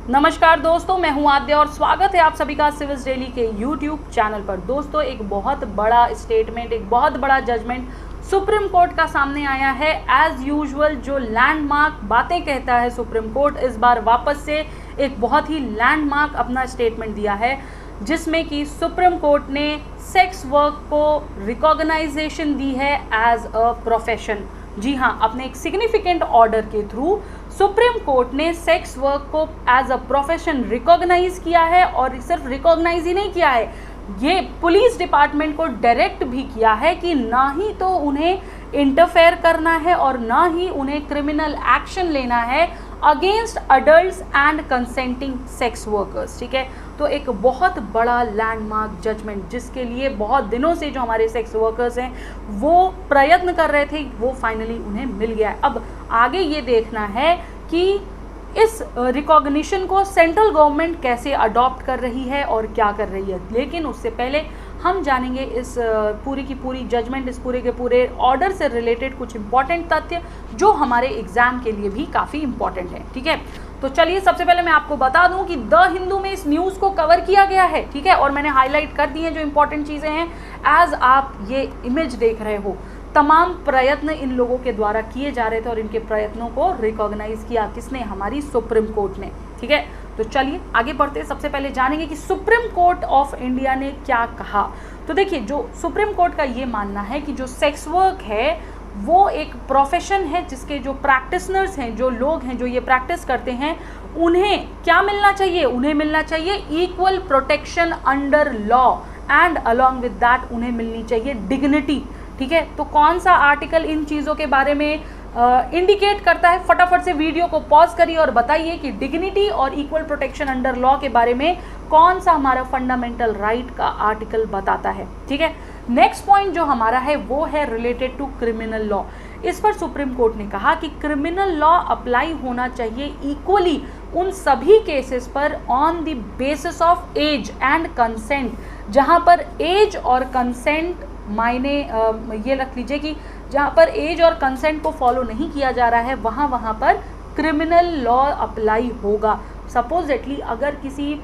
नमस्कार दोस्तों, मैं हूं आद्या और स्वागत है आप सभी का सिविल्स डेली के यूट्यूब चैनल पर। दोस्तों, एक बहुत बड़ा स्टेटमेंट, एक बहुत बड़ा जजमेंट सुप्रीम कोर्ट का सामने आया है। एज यूजुअल जो लैंडमार्क बातें कहता है सुप्रीम कोर्ट, इस बार वापस से एक बहुत ही लैंडमार्क अपना स्टेटमेंट दिया है, जिसमें कि सुप्रीम कोर्ट ने सेक्स वर्क को रिकॉग्नाइजेशन दी है एज अ प्रोफेशन। जी हाँ, अपने एक सिग्निफिकेंट ऑर्डर के थ्रू सुप्रीम कोर्ट ने सेक्स वर्क को एज अ प्रोफेशन रिकॉग्नाइज किया है, और सिर्फ रिकॉग्नाइज ही नहीं किया है, ये पुलिस डिपार्टमेंट को डायरेक्ट भी किया है कि ना ही तो उन्हें इंटरफेयर करना है और ना ही उन्हें क्रिमिनल एक्शन लेना है against adults and consenting sex workers. ठीक है, तो एक बहुत बड़ा लैंडमार्क जजमेंट, जिसके लिए बहुत दिनों से जो हमारे सेक्स वर्कर्स हैं वो प्रयत्न कर रहे थे, वो फाइनली उन्हें मिल गया है। अब आगे ये देखना है कि इस रिकॉग्निशन को सेंट्रल गवर्नमेंट कैसे अडॉप्ट कर रही है और क्या कर रही है। लेकिन उससे पहले हम जानेंगे इस पूरी की पूरी जजमेंट, इस पूरे के पूरे ऑर्डर से रिलेटेड कुछ इंपॉर्टेंट तथ्य जो हमारे एग्जाम के लिए भी काफ़ी इंपॉर्टेंट है। ठीक है, तो चलिए सबसे पहले मैं आपको बता दूं कि द हिंदू में इस न्यूज़ को कवर किया गया है। ठीक है, और मैंने हाईलाइट कर दी हैं जो इंपॉर्टेंट चीज़ें हैं। एज आप ये इमेज देख रहे हो, तमाम प्रयत्न इन लोगों के द्वारा किए जा रहे थे और इनके प्रयत्नों को रिकॉग्नाइज किया किसने? हमारी सुप्रीम कोर्ट ने। ठीक है, तो चलिए आगे बढ़ते हैं। सबसे पहले जानेंगे कि सुप्रीम कोर्ट ऑफ इंडिया ने क्या कहा। तो देखिए, जो सुप्रीम कोर्ट का ये मानना है कि जो सेक्स वर्क है वो एक प्रोफेशन है, जिसके जो प्रैक्टिशनर्स हैं, जो लोग हैं जो ये प्रैक्टिस करते हैं, उन्हें क्या मिलना चाहिए? उन्हें मिलना चाहिए equal protection under law, and along with that उन्हें मिलनी चाहिए डिग्निटी। ठीक है, तो कौन सा आर्टिकल इन चीज़ों के बारे में इंडिकेट करता है? फटाफट से वीडियो को पॉज करिए और बताइए कि डिग्निटी और इक्वल प्रोटेक्शन अंडर लॉ के बारे में कौन सा हमारा फंडामेंटल राइट का आर्टिकल बताता है। ठीक है, नेक्स्ट पॉइंट जो हमारा है वो है रिलेटेड टू क्रिमिनल लॉ। इस पर सुप्रीम कोर्ट ने कहा कि क्रिमिनल लॉ अप्लाई होना चाहिए इक्वली उन सभी केसेस पर on the basis of age and consent, जहां पर एज और कंसेंट मायने ये रख लीजिए कि जहाँ पर एज और कंसेंट को फॉलो नहीं किया जा रहा है वहाँ पर क्रिमिनल लॉ अप्लाई होगा। सपोजिटली अगर किसी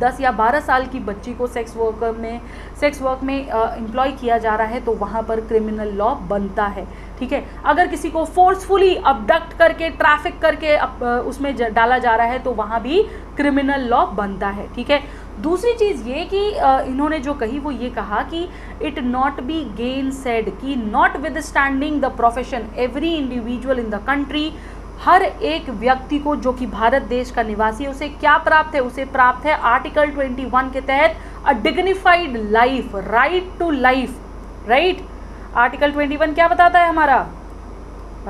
10 या 12 साल की बच्ची को सेक्स वर्क में एम्प्लॉय किया जा रहा है तो वहाँ पर क्रिमिनल लॉ बनता है। ठीक है, अगर किसी को फोर्सफुली अबडक्ट करके ट्रैफिक करके उसमें डाला जा रहा है तो वहाँ भी क्रिमिनल लॉ बनता है। ठीक है, दूसरी चीज़ ये कि इन्होंने जो कही वो ये कहा कि it not be gain said कि notwithstanding the profession every individual in the country, हर एक व्यक्ति को जो कि भारत देश का निवासी है उसे क्या प्राप्त है? उसे प्राप्त है आर्टिकल 21 के तहत a dignified life, right to life. Right, article 21 क्या बताता है? हमारा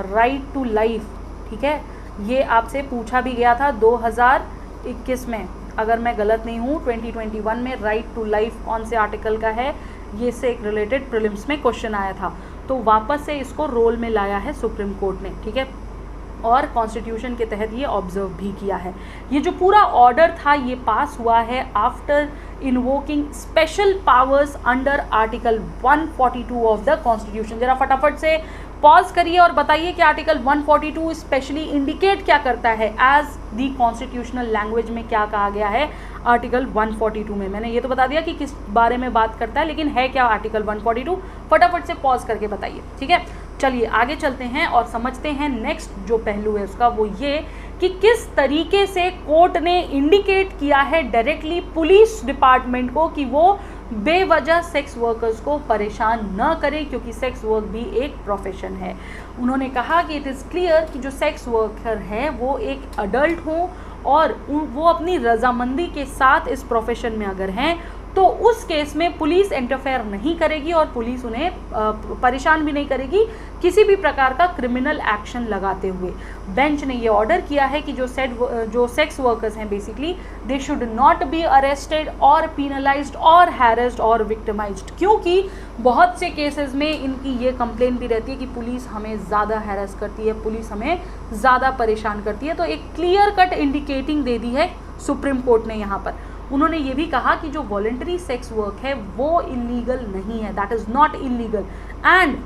राइट टू लाइफ। ठीक है, ये आपसे पूछा भी गया था 2021 में, अगर मैं गलत नहीं हूँ 2021 में राइट टू लाइफ कौन से आर्टिकल का है, ये से एक रिलेटेड प्रीलिम्स में क्वेश्चन आया था। तो वापस से इसको रोल में लाया है सुप्रीम कोर्ट ने। ठीक है, और कॉन्स्टिट्यूशन के तहत ये ऑब्जर्व भी किया है। ये जो पूरा ऑर्डर था ये पास हुआ है after invoking special powers under article 142 of the constitution. जरा फटाफट से पॉज करिए और बताइए कि आर्टिकल 142 स्पेशली इंडिकेट क्या करता है एज द कॉन्स्टिट्यूशनल लैंग्वेज में क्या कहा गया है आर्टिकल 142 में। मैंने ये तो बता दिया कि किस बारे में बात करता है, लेकिन है क्या आर्टिकल 142? फटाफट से पॉज करके बताइए। ठीक है, चलिए आगे चलते हैं और समझते हैं नेक्स्ट जो पहलू है उसका, वो ये कि किस तरीके से कोर्ट ने इंडिकेट किया है डायरेक्टली पुलिस डिपार्टमेंट को कि वो बेवजह सेक्स वर्कर्स को परेशान न करें, क्योंकि सेक्स वर्क भी एक प्रोफेशन है। उन्होंने कहा कि इट इज़ क्लियर कि जो सेक्स वर्कर है वो एक अडल्ट हों और वो अपनी रजामंदी के साथ इस प्रोफेशन में अगर हैं तो उस केस में पुलिस इंटरफेयर नहीं करेगी और पुलिस उन्हें परेशान भी नहीं करेगी किसी भी प्रकार का क्रिमिनल एक्शन लगाते हुए। बेंच ने ये ऑर्डर किया है कि जो सेक्स वर्कर्स हैं basically they should not be arrested और पीनलाइज्ड और हैरेस्ड और विक्टिमाइज्ड, क्योंकि बहुत से केसेस में इनकी ये कंप्लेन भी रहती है कि पुलिस हमें ज़्यादा हैरेस करती है, पुलिस हमें ज़्यादा परेशान करती है। तो एक क्लियर कट इंडिकेटिंग दे दी है सुप्रीम कोर्ट ने यहाँ पर। उन्होंने ये भी कहा कि जो वॉलंटरी सेक्स वर्क है वो इलीगल नहीं है, that is not illegal, and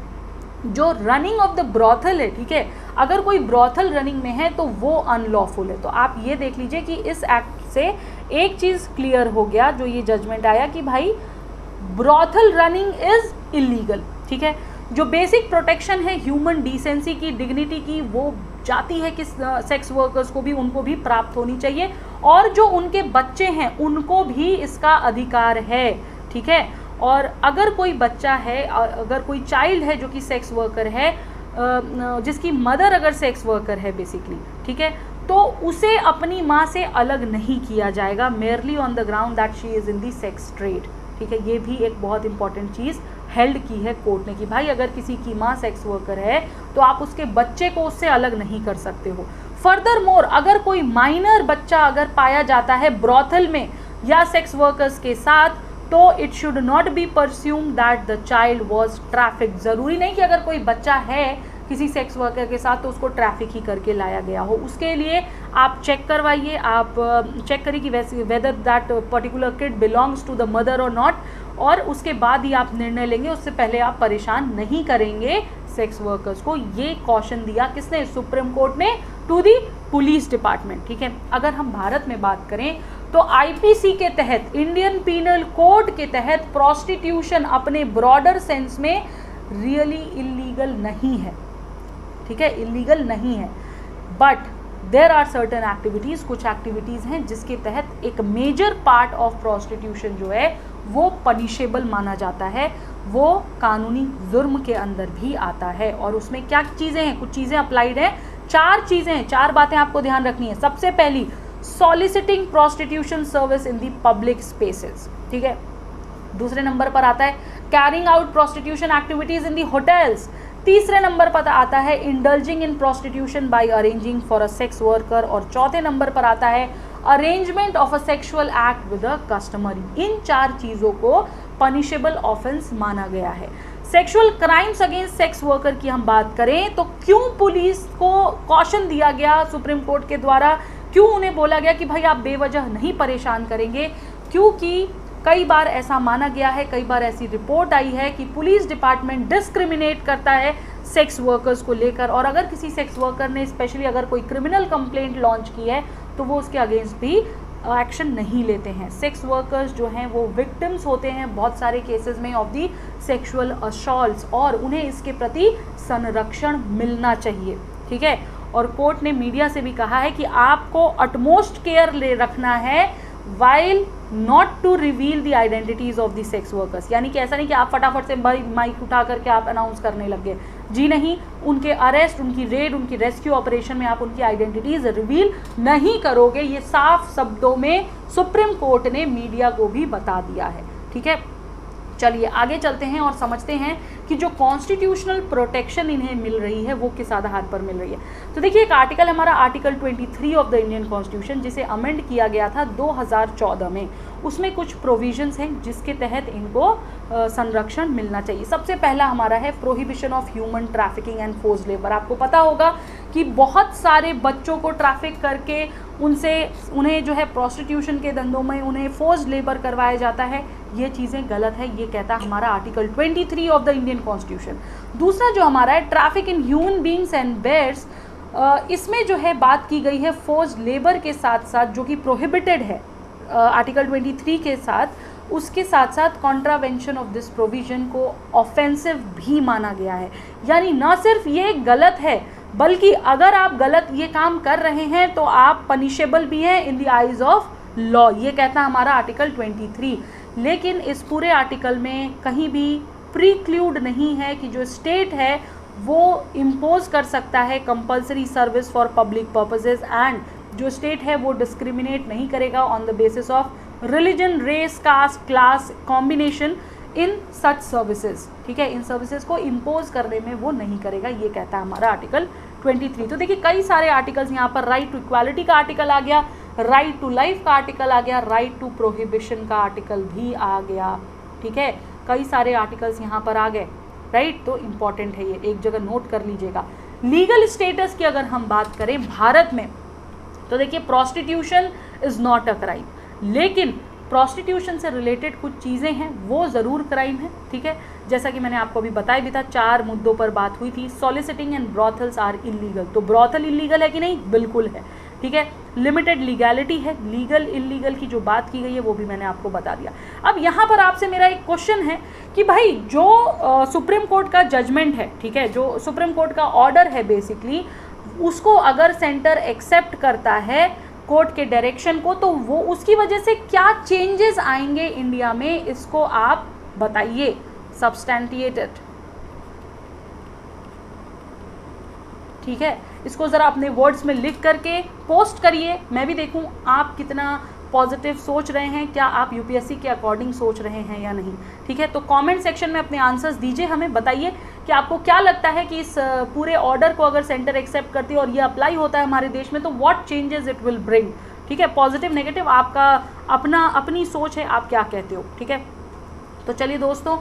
जो रनिंग ऑफ द ब्रॉथल है, ठीक है, अगर कोई ब्रॉथल रनिंग में है तो वो अनलॉफुल है। तो आप ये देख लीजिए कि इस एक्ट से एक चीज़ क्लियर हो गया, जो ये जजमेंट आया कि भाई ब्रॉथल रनिंग इज इलीगल, ठीक है। जो बेसिक प्रोटेक्शन है ह्यूमन डिसेंसी की, डिग्निटी की, वो जाती है कि सेक्स वर्कर्स को भी, उनको भी प्राप्त होनी चाहिए, और जो उनके बच्चे हैं उनको भी इसका अधिकार है, ठीक है। और अगर कोई बच्चा है, अगर कोई चाइल्ड है जो कि सेक्स वर्कर है, जिसकी मदर अगर सेक्स वर्कर है बेसिकली, ठीक है, तो उसे अपनी माँ से अलग नहीं किया जाएगा, merely on the ground that she is in the sex trade, ठीक है। ये भी एक बहुत इंपॉर्टेंट चीज़ हेल्ड की है कोर्ट ने कि भाई अगर किसी की माँ सेक्स वर्कर है तो आप उसके बच्चे को उससे अलग नहीं कर सकते हो। फर्दर मोर, अगर कोई माइनर बच्चा अगर पाया जाता है ब्रॉथल में या सेक्स वर्कर्स के साथ, तो it should not be presume that the child was traffic. ज़रूरी नहीं कि अगर कोई बच्चा है किसी सेक्स वर्कर के साथ तो उसको ट्रैफिक ही करके लाया गया हो। उसके लिए आप चेक करवाइए, आप चेक करिए कि वैसे whether that particular kid belongs to the mother और नॉट, और उसके बाद ही आप निर्णय लेंगे, उससे पहले आप परेशान नहीं करेंगे सेक्स वर्कर्स को। ये कॉशन दिया किसने? सुप्रीम कोर्ट ने टू दी पुलिस डिपार्टमेंट, ठीक है। अगर हम भारत में बात करें तो आईपीसी के तहत, इंडियन पीनल कोड के तहत प्रोस्टिट्यूशन अपने ब्रॉडर सेंस में रियली इलीगल नहीं है, ठीक है, इलीगल नहीं है। But there are certain activities, कुछ एक्टिविटीज़ हैं जिसके तहत एक मेजर पार्ट ऑफ प्रोस्टिट्यूशन जो है वो पनिशेबल माना जाता है, वो कानूनी जुर्म के अंदर भी आता है। और उसमें क्या चीज़ें हैं? कुछ चीज़ें अप्लाइड हैं, 4 चीज़ें हैं, 4 बातें आपको ध्यान रखनी है। सबसे पहली, soliciting prostitution service in the public spaces, ठीक है। दूसरे नंबर पर आता है carrying out prostitution activities in the hotels. तीसरे नंबर पर आता है indulging in prostitution by arranging for a sex worker. और चौथे नंबर पर आता है arrangement of a sexual act with a customer. इन 4 चीज़ों को पनिशेबल ऑफेंस माना गया है। Sexual crimes against sex worker की हम बात करें तो क्यों पुलिस को कॉशन दिया गया सुप्रीम कोर्ट के द्वारा, क्यों उन्हें बोला गया कि भाई आप बेवजह नहीं परेशान करेंगे? क्योंकि कई बार ऐसा माना गया है, कई बार ऐसी रिपोर्ट आई है कि पुलिस डिपार्टमेंट डिस्क्रिमिनेट करता है सेक्स वर्कर्स को लेकर, और अगर किसी सेक्स वर्कर ने स्पेशली अगर कोई क्रिमिनल कंप्लेंट लॉन्च की है तो वो उसके अगेंस्ट भी एक्शन नहीं लेते हैं। सेक्स वर्कर्स जो हैं वो विक्टिम्स होते हैं बहुत सारे केसेस में ऑफ दी सेक्सुअल असॉल्ट्स, और उन्हें इसके प्रति संरक्षण मिलना चाहिए, ठीक है। और कोर्ट ने मीडिया से भी कहा है कि आपको अटमोस्ट केयर ले रखना है while not to reveal the identities of the sex workers. यानी कि ऐसा नहीं कि आप फटाफट से माइक उठा करके आप अनाउंस करने लग गए, जी नहीं। उनके अरेस्ट, उनकी रेड, उनकी रेस्क्यू ऑपरेशन में आप उनकी आइडेंटिटीज रिवील नहीं करोगे। ये साफ शब्दों में सुप्रीम कोर्ट ने मीडिया को भी बता दिया है, ठीक है। चलिए आगे चलते हैं और समझते हैं कि जो कॉन्स्टिट्यूशनल प्रोटेक्शन इन्हें मिल रही है वो किस आधार पर मिल रही है। तो देखिए एक आर्टिकल हमारा article 23 of the Indian constitution, जिसे अमेंड किया गया था 2014 में, उसमें कुछ प्रोविजंस हैं जिसके तहत इनको संरक्षण मिलना चाहिए। सबसे पहला हमारा है prohibition of human trafficking and forced labour. आपको पता होगा कि बहुत सारे बच्चों को ट्रैफिक करके उन्हें जो है प्रोस्टिट्यूशन के धंधों में उन्हें फोर्स्ड लेबर करवाया जाता है। ये चीज़ें गलत है, ये कहता है हमारा article 23 of the Indian constitution. दूसरा जो हमारा है traffic in human beings and बेयर्स, इसमें जो है बात की गई है फोर्स्ड लेबर के साथ साथ, जो कि प्रोहिबिटेड है आर्टिकल 23 के साथ, उसके साथ साथ कॉन्ट्रावेंशन ऑफ दिस प्रोविजन को ऑफेंसिव भी माना गया है। यानी ना सिर्फ ये गलत है, बल्कि अगर आप गलत ये काम कर रहे हैं तो आप पनिशेबल भी हैं in the eyes of law. ये कहता है हमारा आर्टिकल 23। लेकिन इस पूरे आर्टिकल में कहीं भी प्रीक्लूड नहीं है कि जो स्टेट है वो इम्पोज कर सकता है compulsory service for public purposes, and जो स्टेट है वो डिस्क्रिमिनेट नहीं करेगा on the basis of religion, race, caste, class combination in such services, ठीक है। इन सर्विसेज को इम्पोज करने में वो नहीं करेगा, ये कहता है हमारा आर्टिकल 23। तो देखिए कई सारे आर्टिकल्स यहाँ पर, राइट टू इक्वालिटी का आर्टिकल आ गया, राइट टू लाइफ का आर्टिकल आ गया, राइट टू प्रोहिबिशन का आर्टिकल भी आ गया, ठीक है। कई सारे आर्टिकल्स यहाँ पर आ गए, राइट। तो इम्पॉर्टेंट है ये, एक जगह नोट कर लीजिएगा। लीगल स्टेटस की अगर हम बात करें भारत में, तो देखिए prostitution is not a crime, लेकिन प्रॉस्टिट्यूशन से रिलेटेड कुछ चीज़ें हैं वो ज़रूर क्राइम है, ठीक है। जैसा कि मैंने आपको अभी बताया भी था, 4 मुद्दों पर बात हुई थी। Soliciting and brothels are illegal, तो ब्रॉथल इलीगल है कि नहीं? बिल्कुल है, ठीक है। लिमिटेड लीगैलिटी है, लीगल इलीगल की जो बात की गई है वो भी मैंने आपको बता दिया। अब यहाँ पर आपसे मेरा एक क्वेश्चन है कि भाई जो सुप्रीम कोर्ट का जजमेंट है, ठीक है, जो सुप्रीम कोर्ट का ऑर्डर है बेसिकली, उसको अगर सेंटर एक्सेप्ट करता है कोर्ट के डायरेक्शन को, तो वो उसकी वजह से क्या चेंजेस आएंगे इंडिया में, इसको आप बताइए। सब्सटेंटिएटेड, ठीक है, इसको ज़रा अपने वर्ड्स में लिख करके पोस्ट करिए, मैं भी देखूं आप कितना पॉजिटिव सोच रहे हैं, क्या आप यूपीएससी के अकॉर्डिंग सोच रहे हैं या नहीं, ठीक है। तो कमेंट सेक्शन में अपने आंसर्स दीजिए, हमें बताइए कि आपको क्या लगता है कि इस पूरे ऑर्डर को अगर सेंटर एक्सेप्ट करती है और ये अप्लाई होता है हमारे देश में, तो what changes it will bring, ठीक है। पॉजिटिव नेगेटिव आपका अपनी सोच है, आप क्या कहते हो, ठीक है। तो चलिए दोस्तों,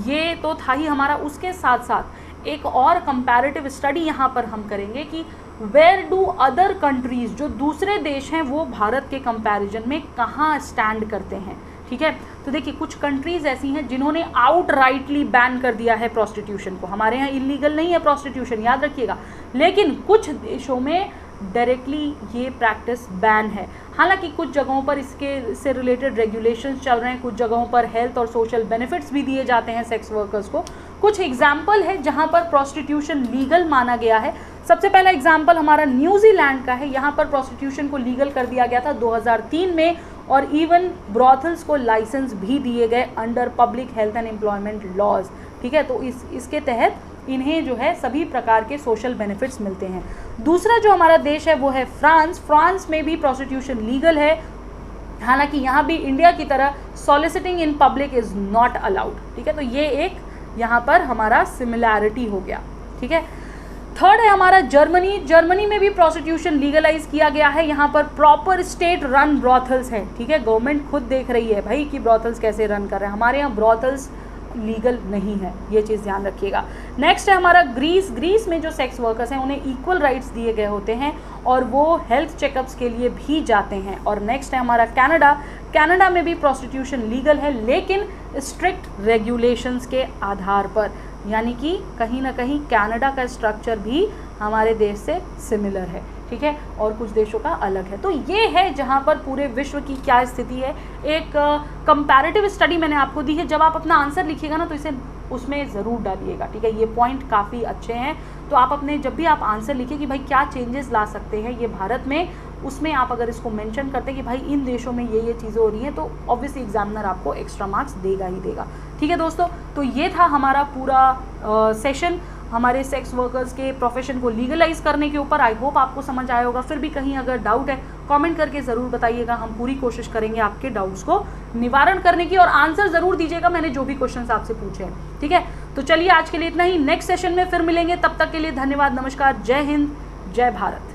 ये तो था ही हमारा, उसके साथ साथ एक और कंपैरेटिव स्टडी यहाँ पर हम करेंगे कि वेयर डू अदर कंट्रीज़, जो दूसरे देश हैं, वो भारत के कंपैरिजन में कहाँ स्टैंड करते हैं, ठीक है। तो देखिए, कुछ कंट्रीज़ ऐसी हैं जिन्होंने आउटराइटली बैन कर दिया है प्रोस्टिट्यूशन को। हमारे यहाँ इलीगल नहीं है प्रोस्टिट्यूशन, याद रखिएगा, लेकिन कुछ देशों में डायरेक्टली ये प्रैक्टिस बैन है। हालांकि कुछ जगहों पर इससे रिलेटेड रेगुलेशंस चल रहे हैं, कुछ जगहों पर हेल्थ और सोशल बेनिफिट्स भी दिए जाते हैं सेक्स वर्कर्स को। कुछ एग्जाम्पल है जहां पर प्रोस्टिट्यूशन लीगल माना गया है। सबसे पहला एग्जाम्पल हमारा न्यूजीलैंड का है। यहाँ पर प्रोस्टिट्यूशन को लीगल कर दिया गया था 2003 में, और इवन ब्रॉथल्स को लाइसेंस भी दिए गए under public health and employment laws, ठीक है। तो इसके तहत इन्हें जो है सभी प्रकार के सोशल बेनिफिट्स मिलते हैं। दूसरा जो हमारा देश है वो है फ्रांस। फ्रांस में भी प्रोस्टिट्यूशन लीगल है, हालांकि यहाँ भी इंडिया की तरह soliciting in public is not allowed, ठीक है। तो ये एक यहाँ पर हमारा सिमिलैरिटी हो गया, ठीक है। थर्ड है हमारा जर्मनी। जर्मनी में भी प्रोस्टिट्यूशन लीगलाइज किया गया है। यहाँ पर प्रॉपर स्टेट रन ब्रॉथल्स हैं, ठीक है। गवर्नमेंट खुद देख रही है भाई कि ब्रॉथल्स कैसे रन कर रहे हैं। हमारे यहाँ ब्रॉथल्स लीगल नहीं है, ये चीज़ ध्यान रखिएगा। नेक्स्ट है हमारा ग्रीस। ग्रीस में जो सेक्स वर्कर्स हैं उन्हें इक्वल राइट्स दिए गए होते हैं और वो हेल्थ चेकअप्स के लिए भी जाते हैं। और नेक्स्ट है हमारा कनाडा। कनाडा में भी प्रोस्टिट्यूशन लीगल है, लेकिन स्ट्रिक्ट रेगुलेशंस के आधार पर, यानी कि कहीं ना कहीं कनाडा का स्ट्रक्चर भी हमारे देश से सिमिलर है, ठीक है, और कुछ देशों का अलग है। तो ये है जहाँ पर पूरे विश्व की क्या स्थिति है। एक कंपैरेटिव स्टडी मैंने आपको दी है। जब आप अपना आंसर लिखिएगा ना तो इसे उसमें ज़रूर डालिएगा, ठीक है। ये पॉइंट काफ़ी अच्छे हैं, तो आप अपने जब भी आप आंसर लिखिए कि भाई क्या चेंजेस ला सकते हैं ये भारत में, उसमें आप अगर इसको मेंशन करते हैं कि भाई इन देशों में ये चीज़ें हो रही हैं, तो ऑब्वियसली एग्जामिनर आपको एक्स्ट्रा मार्क्स देगा ही देगा, ठीक है दोस्तों। तो ये था हमारा पूरा सेशन हमारे सेक्स वर्कर्स के प्रोफेशन को लीगलाइज करने के ऊपर। आई होप आपको समझ आया होगा। फिर भी कहीं अगर डाउट है कमेंट करके ज़रूर बताइएगा, हम पूरी कोशिश करेंगे आपके डाउट्स को निवारण करने की, और आंसर ज़रूर दीजिएगा मैंने जो भी क्वेश्चंस आपसे पूछे हैं, ठीक है। तो चलिए आज के लिए इतना ही, नेक्स्ट सेशन में फिर मिलेंगे, तब तक के लिए धन्यवाद, नमस्कार, जय हिंद, जय भारत।